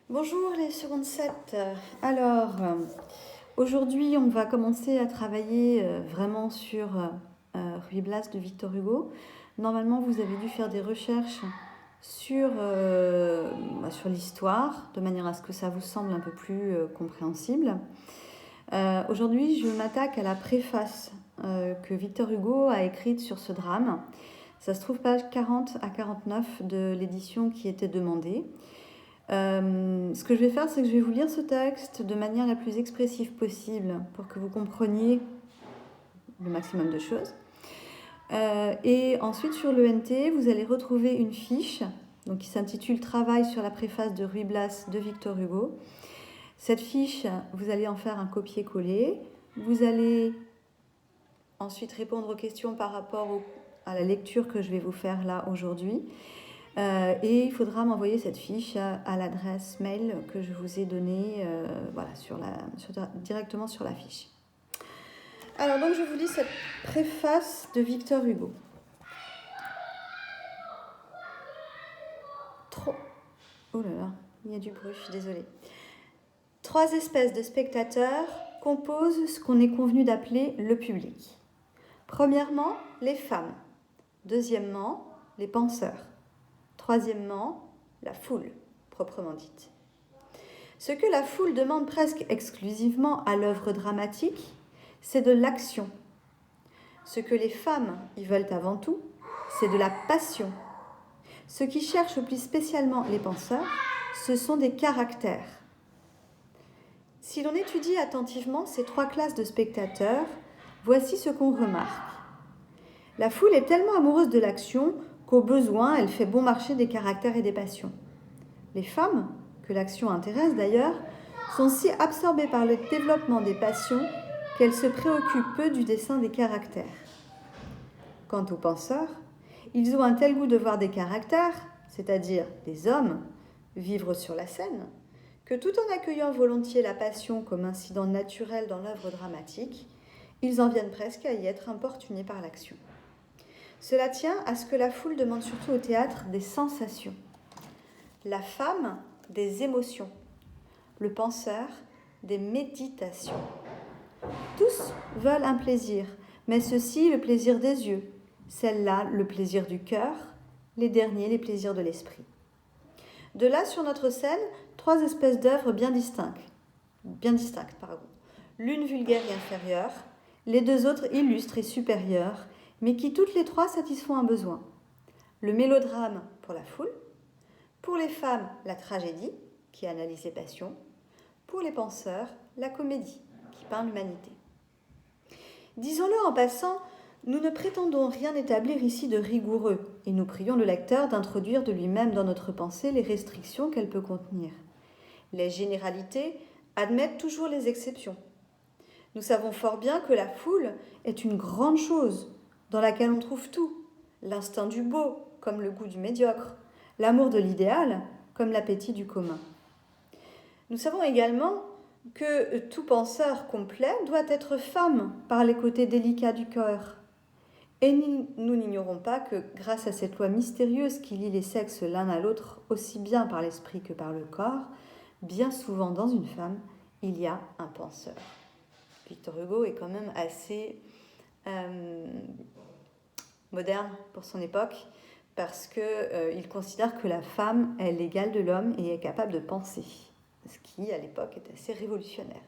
Bonjour les secondes 7. Aujourd'hui, on va commencer à travailler vraiment sur Ruy Blas de Victor Hugo. Normalement, vous avez dû faire des recherches sur l'histoire, de manière à ce que ça vous semble un peu plus compréhensible. Aujourd'hui, je m'attaque à la préface que Victor Hugo a écrite sur ce drame. Ça se trouve page 40 à 49 de l'édition qui était demandée. Ce que je vais faire, c'est que je vais vous lire ce texte de manière la plus expressive possible pour que vous compreniez le maximum de choses. Et ensuite, sur l'ENT, vous allez retrouver une fiche donc, qui s'intitule « Travail sur la préface de Ruy Blas de Victor Hugo ». Cette fiche, vous allez en faire un copier-coller. Vous allez ensuite répondre aux questions par rapport à la lecture que je vais vous faire là aujourd'hui. Et il faudra m'envoyer cette fiche à l'adresse mail que je vous ai donnée directement sur la fiche. Alors donc je vous lis cette préface de Victor Hugo. Oh là là, il y a du bruit, je suis désolée. 3 espèces de spectateurs composent ce qu'on est convenu d'appeler le public. Premièrement, les femmes. Deuxièmement, les penseurs. Troisièmement, la foule, proprement dite. Ce que la foule demande presque exclusivement à l'œuvre dramatique, c'est de l'action. Ce que les femmes y veulent avant tout, c'est de la passion. Ce qui cherche plus spécialement les penseurs, ce sont des caractères. Si l'on étudie attentivement ces 3 classes de spectateurs, voici ce qu'on remarque. La foule est tellement amoureuse de l'action qu'au besoin, elle fait bon marché des caractères et des passions. Les femmes, que l'action intéresse d'ailleurs, sont si absorbées par le développement des passions qu'elles se préoccupent peu du dessin des caractères. Quant aux penseurs, ils ont un tel goût de voir des caractères, c'est-à-dire des hommes, vivre sur la scène, que tout en accueillant volontiers la passion comme incident naturel dans l'œuvre dramatique, ils en viennent presque à y être importunés par l'action. Cela tient à ce que la foule demande surtout au théâtre des sensations. La femme, des émotions. Le penseur, des méditations. Tous veulent un plaisir, mais ceux-ci le plaisir des yeux, celles-là le plaisir du cœur, les derniers les plaisirs de l'esprit. De là, sur notre scène, 3 espèces d'œuvres bien distinctes. L'une vulgaire et inférieure, les 2 autres illustres et supérieures, mais qui toutes les 3 satisfont un besoin. Le mélodrame pour la foule, pour les femmes, la tragédie, qui analyse les passions, pour les penseurs, la comédie, qui peint l'humanité. Disons-le en passant, nous ne prétendons rien établir ici de rigoureux, et nous prions le lecteur d'introduire de lui-même dans notre pensée les restrictions qu'elle peut contenir. Les généralités admettent toujours les exceptions. Nous savons fort bien que la foule est une grande chose, dans laquelle on trouve tout, l'instinct du beau, comme le goût du médiocre, l'amour de l'idéal, comme l'appétit du commun. Nous savons également que tout penseur complet doit être femme par les côtés délicats du cœur. Et nous n'ignorons pas que, grâce à cette loi mystérieuse qui lie les sexes l'un à l'autre aussi bien par l'esprit que par le corps, bien souvent dans une femme, il y a un penseur. Victor Hugo est quand même assez moderne pour son époque, parce qu'il considère que la femme est l'égale de l'homme et est capable de penser, ce qui, à l'époque, est assez révolutionnaire.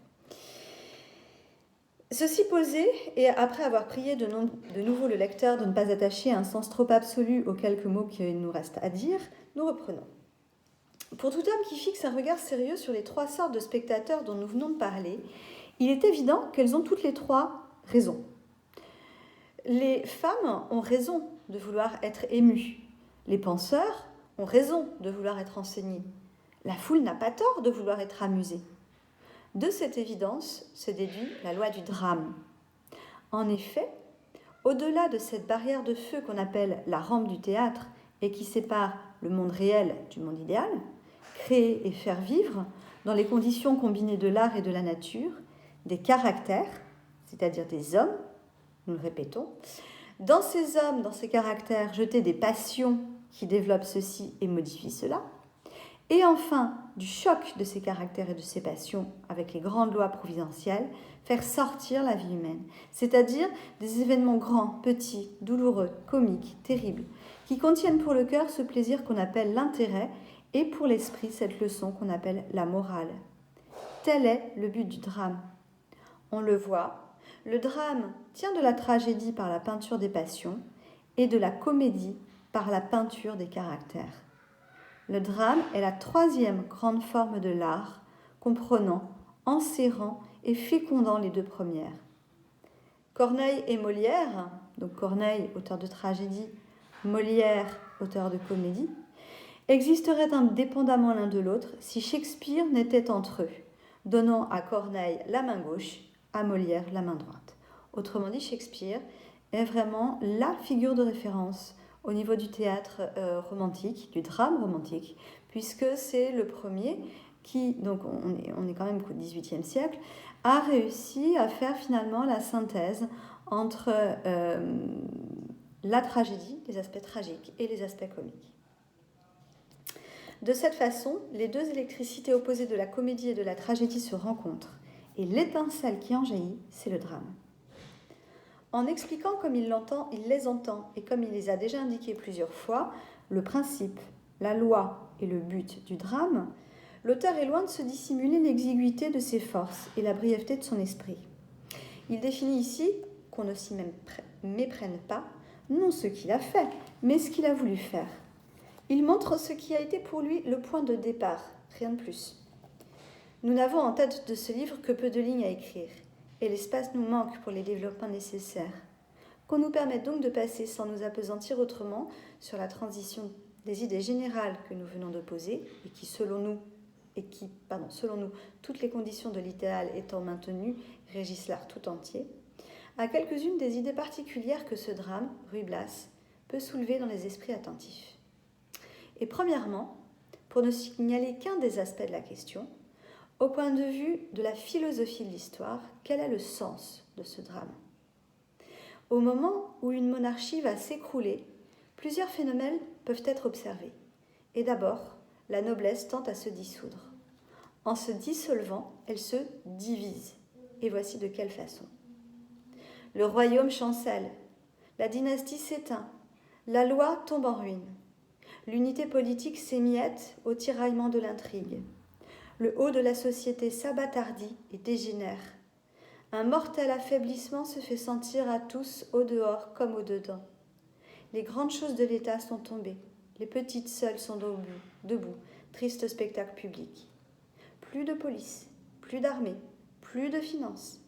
Ceci posé, et après avoir prié de nouveau le lecteur de ne pas attacher un sens trop absolu aux quelques mots qu'il nous reste à dire, nous reprenons. Pour tout homme qui fixe un regard sérieux sur les 3 sortes de spectateurs dont nous venons de parler, il est évident qu'elles ont toutes les 3 raison. Les femmes ont raison de vouloir être émues. Les penseurs ont raison de vouloir être enseignés. La foule n'a pas tort de vouloir être amusée. De cette évidence se déduit la loi du drame. En effet, au-delà de cette barrière de feu qu'on appelle la rampe du théâtre et qui sépare le monde réel du monde idéal, créer et faire vivre, dans les conditions combinées de l'art et de la nature, des caractères, c'est-à-dire des hommes, nous le répétons, dans ces hommes, dans ces caractères, jeter des passions qui développent ceci et modifient cela, et enfin du choc de ses caractères et de ses passions avec les grandes lois providentielles, faire sortir la vie humaine, c'est-à-dire des événements grands, petits, douloureux, comiques, terribles, qui contiennent pour le cœur ce plaisir qu'on appelle l'intérêt et pour l'esprit cette leçon qu'on appelle la morale. Tel est le but du drame. On le voit, le drame tient de la tragédie par la peinture des passions et de la comédie par la peinture des caractères. Le drame est la troisième grande forme de l'art, comprenant, enserrant et fécondant les deux premières. Corneille et Molière, donc Corneille, auteur de tragédie, Molière, auteur de comédie, existeraient indépendamment l'un de l'autre si Shakespeare n'était entre eux, donnant à Corneille la main gauche, à Molière la main droite. Autrement dit, Shakespeare est vraiment la figure de référence au niveau du théâtre romantique, du drame romantique, puisque c'est le premier qui, donc on est quand même au XVIIIe siècle, a réussi à faire finalement la synthèse entre la tragédie, les aspects tragiques, et les aspects comiques. De cette façon, les deux électricités opposées de la comédie et de la tragédie se rencontrent, et l'étincelle qui en jaillit, c'est le drame. En expliquant comme il les entend, et comme il les a déjà indiqués plusieurs fois, le principe, la loi et le but du drame, l'auteur est loin de se dissimuler l'exiguïté de ses forces et la brièveté de son esprit. Il définit ici, qu'on ne s'y méprenne pas, non ce qu'il a fait, mais ce qu'il a voulu faire. Il montre ce qui a été pour lui le point de départ, rien de plus. Nous n'avons en tête de ce livre que peu de lignes à écrire, et l'espace nous manque pour les développements nécessaires. Qu'on nous permette donc de passer sans nous appesantir autrement sur la transition des idées générales que nous venons de poser, et qui, selon nous, toutes les conditions de l'idéal étant maintenues, régissent l'art tout entier, à quelques-unes des idées particulières que ce drame, Ruy Blas, peut soulever dans les esprits attentifs. Et premièrement, pour ne signaler qu'un des aspects de la question, au point de vue de la philosophie de l'histoire, quel est le sens de ce drame ? Au moment où une monarchie va s'écrouler, plusieurs phénomènes peuvent être observés. Et d'abord, la noblesse tente à se dissoudre. En se dissolvant, elle se divise. Et voici de quelle façon. Le royaume chancelle, la dynastie s'éteint, la loi tombe en ruine. L'unité politique s'émiette au tiraillement de l'intrigue. Le haut de la société s'abattardit et dégénère. Un mortel affaiblissement se fait sentir à tous au dehors comme au dedans. Les grandes choses de l'État sont tombées. Les petites seules sont debout. Triste spectacle public. Plus de police, plus d'armée, plus de finances.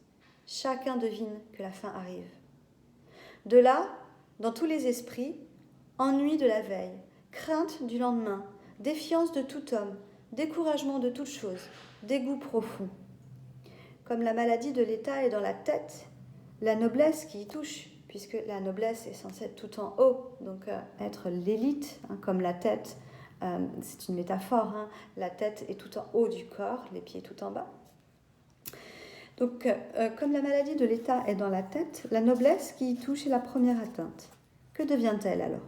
Chacun devine que la fin arrive. De là, dans tous les esprits, ennui de la veille, crainte du lendemain, défiance de tout homme, découragement de toute chose, dégoût profond. Comme la maladie de l'État est dans la tête, la noblesse qui y touche, puisque la noblesse est censée être tout en haut, donc être l'élite, comme la tête, c'est une métaphore, la tête est tout en haut du corps, les pieds tout en bas. Donc, comme la maladie de l'État est dans la tête, la noblesse qui y touche est la première atteinte. Que devient-elle alors ?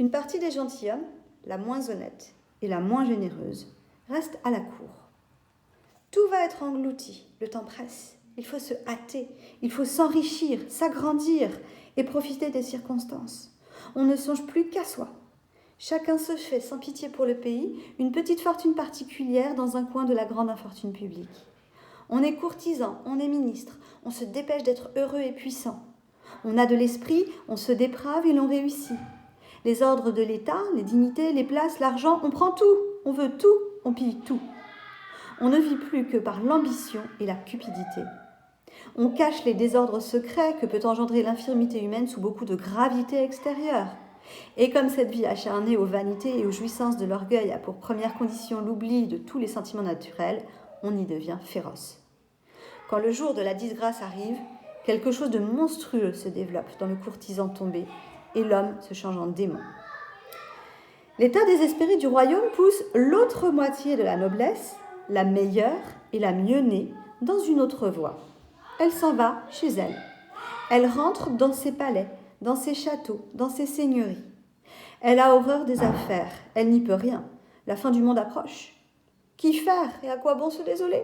Une partie des gentilshommes, la moins honnête et la moins généreuse, reste à la cour. Tout va être englouti, le temps presse. Il faut se hâter, il faut s'enrichir, s'agrandir et profiter des circonstances. On ne songe plus qu'à soi. Chacun se fait, sans pitié pour le pays, une petite fortune particulière dans un coin de la grande infortune publique. On est courtisan, on est ministre, on se dépêche d'être heureux et puissant. On a de l'esprit, on se déprave et l'on réussit. Les ordres de l'État, les dignités, les places, l'argent, on prend tout, on veut tout, on pille tout. On ne vit plus que par l'ambition et la cupidité. On cache les désordres secrets que peut engendrer l'infirmité humaine sous beaucoup de gravité extérieure. Et comme cette vie acharnée aux vanités et aux jouissances de l'orgueil a pour première condition l'oubli de tous les sentiments naturels, on y devient féroce. Quand le jour de la disgrâce arrive, quelque chose de monstrueux se développe dans le courtisan tombé et l'homme se change en démon. L'état désespéré du royaume pousse l'autre moitié de la noblesse, la meilleure et la mieux née, dans une autre voie. Elle s'en va chez elle. Elle rentre dans ses palais, dans ses châteaux, dans ses seigneuries. Elle a horreur des affaires, elle n'y peut rien. La fin du monde approche. Qu'y faire et à quoi bon se désoler?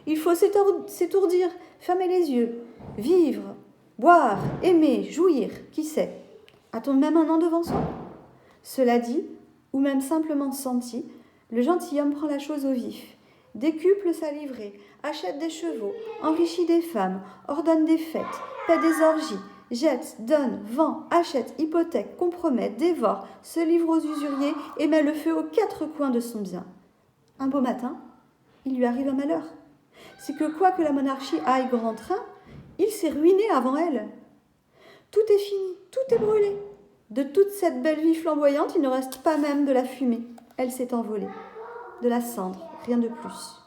Il faut s'étourdir, fermer les yeux, vivre, boire, aimer, jouir, qui sait? A-t-on même un an devant soi? Cela dit, ou même simplement senti, le gentilhomme prend la chose au vif, décuple sa livrée, achète des chevaux, enrichit des femmes, ordonne des fêtes, paie des orgies, jette, donne, vend, achète, hypothèque, compromet, dévore, se livre aux usuriers et met le feu aux 4 coins de son bien. Un beau matin, il lui arrive un malheur. C'est que quoique la monarchie aille grand train, il s'est ruiné avant elle. Tout est fini, tout est brûlé. De toute cette belle vie flamboyante, il ne reste pas même de la fumée. Elle s'est envolée. De la cendre, rien de plus.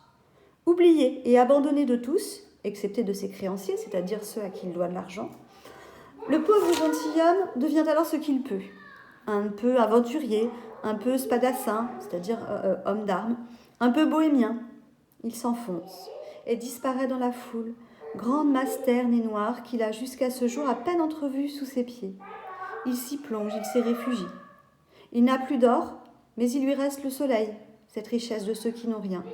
Oublié et abandonné de tous, excepté de ses créanciers, c'est-à-dire ceux à qui il doit de l'argent, le pauvre gentilhomme devient alors ce qu'il peut. Un peu aventurier, un peu spadassin, c'est-à-dire homme d'armes, un peu bohémien. Il s'enfonce et disparaît dans la foule, grande masse terne et noire qu'il a jusqu'à ce jour à peine entrevue sous ses pieds. Il s'y plonge, il s'y réfugie. Il n'a plus d'or, mais il lui reste le soleil, cette richesse de ceux qui n'ont rien.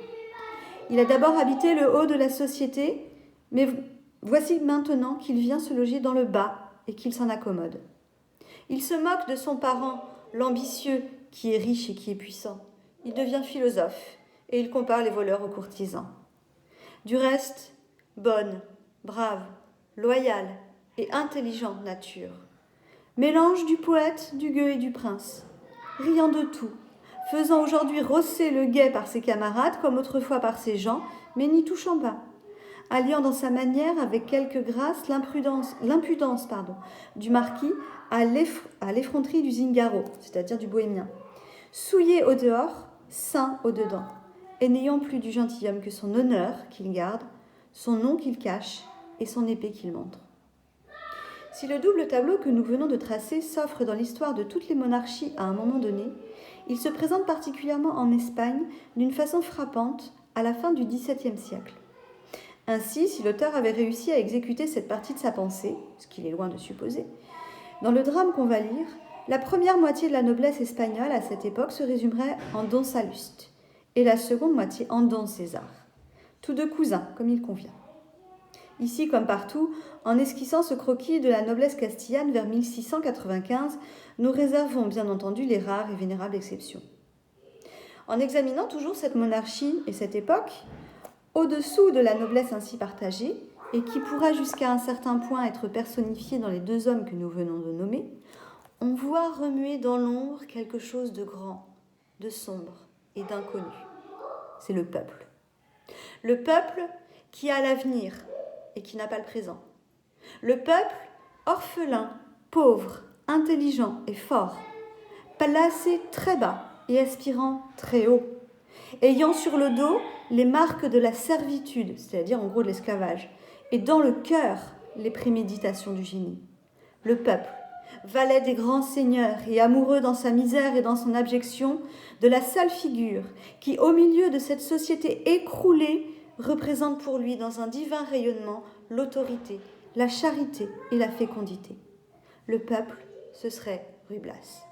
Il a d'abord habité le haut de la société, mais voici maintenant qu'il vient se loger dans le bas et qu'il s'en accommode. Il se moque de son parent, l'ambitieux, qui est riche et qui est puissant. Il devient philosophe et il compare les voleurs aux courtisans. Du reste, bonne, brave, loyale et intelligente nature. Mélange du poète, du gueux et du prince. Riant de tout, faisant aujourd'hui rosser le guet par ses camarades comme autrefois par ses gens, mais n'y touchant pas. Alliant dans sa manière avec quelque grâce l'impudence du marquis à l'effronterie du zingaro, c'est-à-dire du bohémien. Souillé au dehors, saint au dedans, et n'ayant plus du gentilhomme que son honneur qu'il garde, son nom qu'il cache et son épée qu'il montre. Si le double tableau que nous venons de tracer s'offre dans l'histoire de toutes les monarchies à un moment donné, il se présente particulièrement en Espagne d'une façon frappante à la fin du XVIIe siècle. Ainsi, si l'auteur avait réussi à exécuter cette partie de sa pensée, ce qu'il est loin de supposer, dans le drame qu'on va lire, la première moitié de la noblesse espagnole à cette époque se résumerait en Don Salluste et la seconde moitié en Don César, tous deux cousins, comme il convient. Ici, comme partout, en esquissant ce croquis de la noblesse castillane vers 1695, nous réservons bien entendu les rares et vénérables exceptions. En examinant toujours cette monarchie et cette époque, au-dessous de la noblesse ainsi partagée, et qui pourra jusqu'à un certain point être personnifiée dans les deux hommes que nous venons de nommer, on voit remuer dans l'ombre quelque chose de grand, de sombre et d'inconnu. C'est le peuple. Le peuple qui a l'avenir et qui n'a pas le présent. Le peuple orphelin, pauvre, intelligent et fort, placé très bas et aspirant très haut, ayant sur le dos les marques de la servitude, c'est-à-dire en gros de l'esclavage, et dans le cœur les préméditations du génie. Le peuple, valet des grands seigneurs et amoureux dans sa misère et dans son abjection, de la sale figure qui, au milieu de cette société écroulée, représente pour lui dans un divin rayonnement l'autorité, la charité et la fécondité. Le peuple, ce serait Ruy Blas.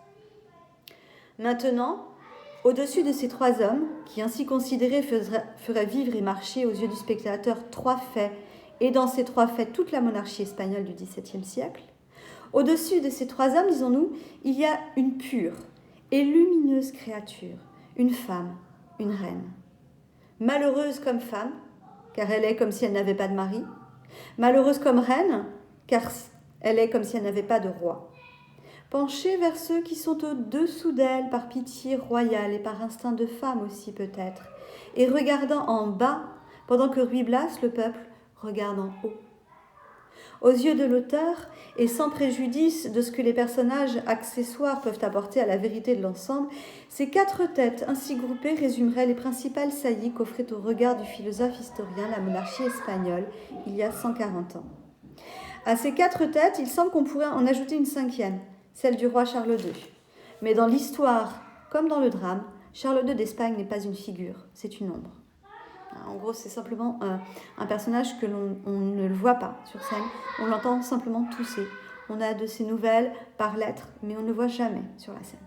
Maintenant, au-dessus de ces trois hommes, qui ainsi considérés feraient vivre et marcher aux yeux du spectateur trois faits, et dans ces trois faits toute la monarchie espagnole du XVIIe siècle, au-dessus de ces trois hommes, disons-nous, il y a une pure et lumineuse créature, une femme, une reine. Malheureuse comme femme, car elle est comme si elle n'avait pas de mari. Malheureuse comme reine, car elle est comme si elle n'avait pas de roi. Penchée vers ceux qui sont au-dessous d'elle par pitié royale et par instinct de femme aussi peut-être, et regardant en bas, pendant que Ruy Blas, le peuple, regarde en haut. Aux yeux de l'auteur, et sans préjudice de ce que les personnages accessoires peuvent apporter à la vérité de l'ensemble, ces quatre têtes ainsi groupées résumeraient les principales saillies qu'offrait au regard du philosophe historien la monarchie espagnole il y a 140 ans. À ces quatre têtes, il semble qu'on pourrait en ajouter une cinquième, celle du roi Charles II. Mais dans l'histoire, comme dans le drame, Charles II d'Espagne n'est pas une figure, c'est une ombre. En gros, c'est simplement un personnage que l'on ne le voit pas sur scène, on l'entend simplement tousser. On a de ses nouvelles par lettres, mais on ne le voit jamais sur la scène.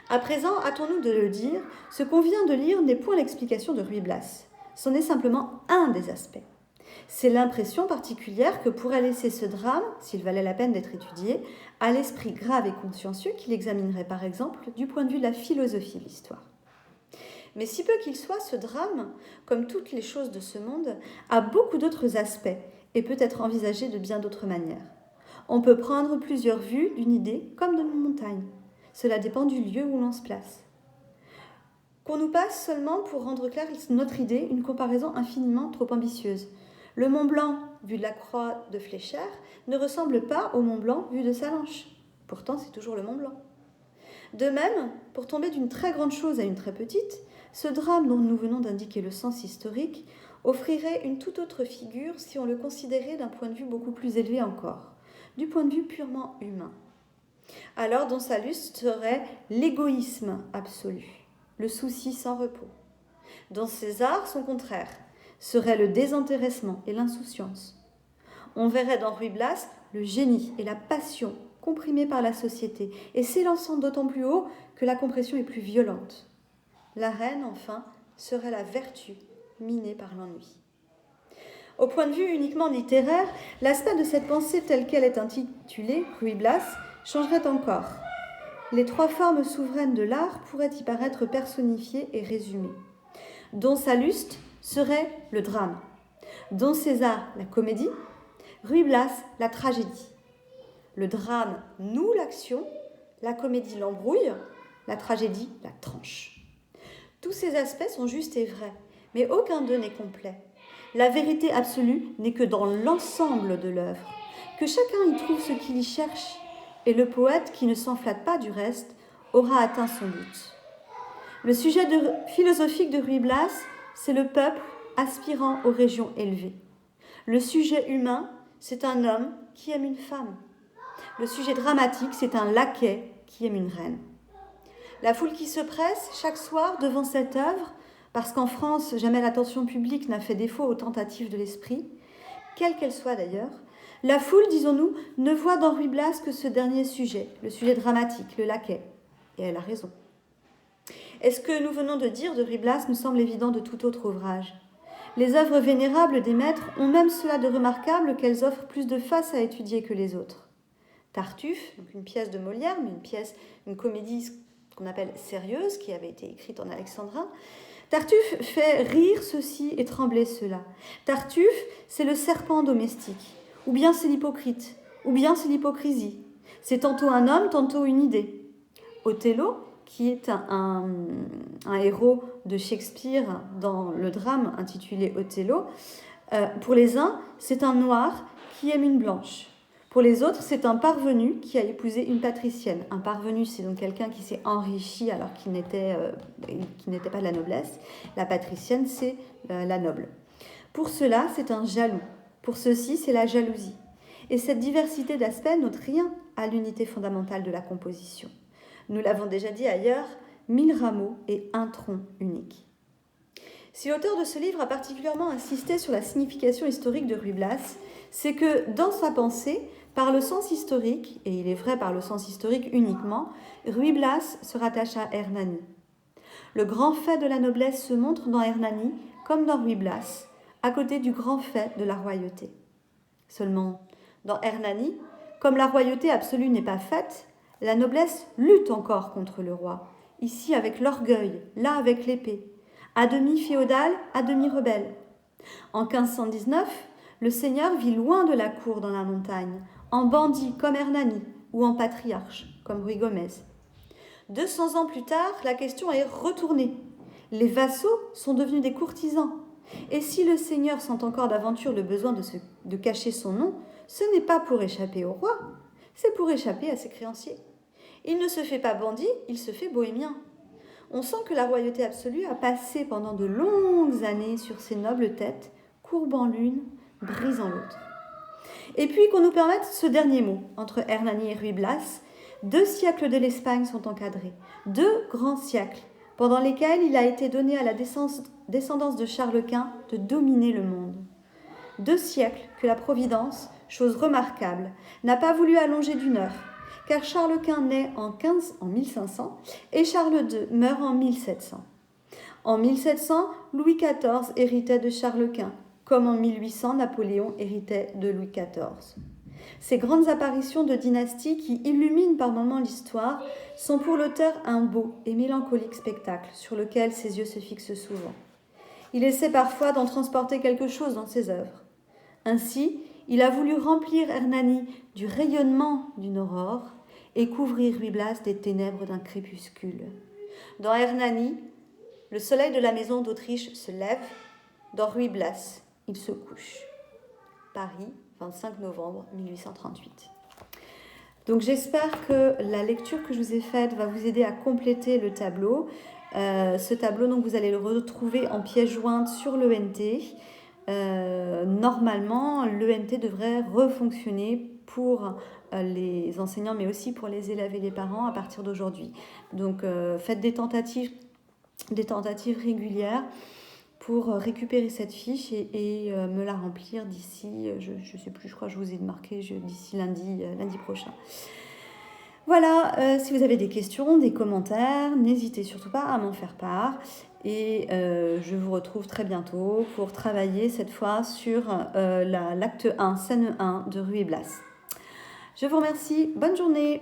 À présent, hâtons-nous de le dire, ce qu'on vient de lire n'est point l'explication de Ruy Blas. C'en est simplement un des aspects. C'est l'impression particulière que pourrait laisser ce drame, s'il valait la peine d'être étudié, à l'esprit grave et consciencieux qui l'examinerait par exemple du point de vue de la philosophie de l'histoire. Mais si peu qu'il soit, ce drame, comme toutes les choses de ce monde, a beaucoup d'autres aspects et peut être envisagé de bien d'autres manières. On peut prendre plusieurs vues d'une idée comme d'une montagne. Cela dépend du lieu où l'on se place. Qu'on nous passe seulement pour rendre claire notre idée une comparaison infiniment trop ambitieuse. Le Mont Blanc, vu de la croix de Fléchère, ne ressemble pas au Mont Blanc vu de Sallanches. Pourtant, c'est toujours le Mont Blanc. De même, pour tomber d'une très grande chose à une très petite, ce drame dont nous venons d'indiquer le sens historique offrirait une toute autre figure si on le considérait d'un point de vue beaucoup plus élevé encore, du point de vue purement humain. Alors, Don Salluste serait l'égoïsme absolu, le souci sans repos. Don César, son contraire, serait le désintéressement et l'insouciance. On verrait dans Ruy Blas le génie et la passion comprimés par la société et s'élançant d'autant plus haut que la compression est plus violente. La reine, enfin, serait la vertu minée par l'ennui. Au point de vue uniquement littéraire, l'aspect de cette pensée telle qu'elle est intitulée Ruy Blas changerait encore. Les trois formes souveraines de l'art pourraient y paraître personnifiées et résumées. Don Salluste serait le drame, Don César la comédie, Ruy Blas la tragédie. Le drame noue l'action, la comédie l'embrouille, la tragédie la tranche. Tous ces aspects sont justes et vrais, mais aucun d'eux n'est complet. La vérité absolue n'est que dans l'ensemble de l'œuvre, que chacun y trouve ce qu'il y cherche, et le poète, qui ne s'enflatte pas du reste, aura atteint son but. Le sujet philosophique de Ruy Blas, c'est le peuple aspirant aux régions élevées. Le sujet humain, c'est un homme qui aime une femme. Le sujet dramatique, c'est un laquais qui aime une reine. La foule qui se presse chaque soir devant cette œuvre, parce qu'en France, jamais l'attention publique n'a fait défaut aux tentatives de l'esprit, quelle qu'elle soit d'ailleurs, la foule, disons-nous, ne voit dans Ruy Blas que ce dernier sujet, le sujet dramatique, le laquais. Et elle a raison. Et ce que nous venons de dire de Ruy Blas nous semble évident de tout autre ouvrage. Les œuvres vénérables des maîtres ont même cela de remarquable qu'elles offrent plus de faces à étudier que les autres. Tartuffe, donc une pièce de Molière, mais une comédie qu'on appelle sérieuse, qui avait été écrite en alexandrin. Tartuffe fait rire ceci et trembler cela. Tartuffe, c'est le serpent domestique, ou bien c'est l'hypocrite, ou bien c'est l'hypocrisie. C'est tantôt un homme, tantôt une idée. Othello, qui est un héros de Shakespeare dans le drame intitulé Othello, pour les uns, c'est un noir qui aime une blanche. Pour les autres, c'est un parvenu qui a épousé une patricienne. Un parvenu, c'est donc quelqu'un qui s'est enrichi alors qu'il n'était pas de la noblesse. La patricienne, c'est la noble. Pour cela, c'est un jaloux. Pour ceux-ci, c'est la jalousie. Et cette diversité d'aspects n'ôte rien à l'unité fondamentale de la composition. Nous l'avons déjà dit ailleurs, 1000 rameaux et un tronc unique. Si l'auteur de ce livre a particulièrement insisté sur la signification historique de Ruy Blas, c'est que dans sa pensée, par le sens historique, et il est vrai par le sens historique uniquement, Ruy Blas se rattache à Hernani. Le grand fait de la noblesse se montre dans Hernani comme dans Ruy Blas, à côté du grand fait de la royauté. Seulement, dans Hernani, comme la royauté absolue n'est pas faite, la noblesse lutte encore contre le roi, ici avec l'orgueil, là avec l'épée, à demi féodal, à demi rebelle. En 1519, le seigneur vit loin de la cour dans la montagne, en bandit comme Hernani ou en patriarche comme Ruy Gomez. 200 ans plus tard, la question est retournée. Les vassaux sont devenus des courtisans. Et si le seigneur sent encore d'aventure le besoin de cacher son nom, ce n'est pas pour échapper au roi, c'est pour échapper à ses créanciers. Il ne se fait pas bandit, il se fait bohémien. On sent que la royauté absolue a passé pendant de longues années sur ses nobles têtes, courbant l'une, brisant l'autre. Et puis qu'on nous permette ce dernier mot, entre Hernani et Ruy Blas, 2 siècles de l'Espagne sont encadrés, 2 grands siècles, pendant lesquels il a été donné à la descendance de Charles Quint de dominer le monde. 2 siècles que la Providence, chose remarquable, n'a pas voulu allonger d'1 heure, car Charles Quint naît en 1500 et Charles II meurt en 1700. En 1700, Louis XIV héritait de Charles Quint, comme en 1800, Napoléon héritait de Louis XIV. Ces grandes apparitions de dynasties qui illuminent par moments l'histoire sont pour l'auteur un beau et mélancolique spectacle sur lequel ses yeux se fixent souvent. Il essaie parfois d'en transporter quelque chose dans ses œuvres. Ainsi, il a voulu remplir Hernani du rayonnement d'une aurore et couvrir Ruy Blas des ténèbres d'un crépuscule. Dans Hernani, le soleil de la maison d'Autriche se lève, dans Ruy Blas, il se couche. Paris, 25 novembre 1838. Donc j'espère que la lecture que je vous ai faite va vous aider à compléter le tableau. Ce tableau, donc, vous allez le retrouver en pièce jointe sur l'ENT. Normalement, l'ENT devrait refonctionner pour les enseignants, mais aussi pour les élèves et les parents à partir d'aujourd'hui. Donc faites des tentatives régulières pour récupérer cette fiche et me la remplir d'ici, je ne sais plus, je crois que je vous ai marqué d'ici lundi prochain. Voilà, si vous avez des questions, des commentaires, n'hésitez surtout pas à m'en faire part. Et je vous retrouve très bientôt pour travailler cette fois sur l'acte 1, scène 1 de Ruy Blas. Je vous remercie, bonne journée.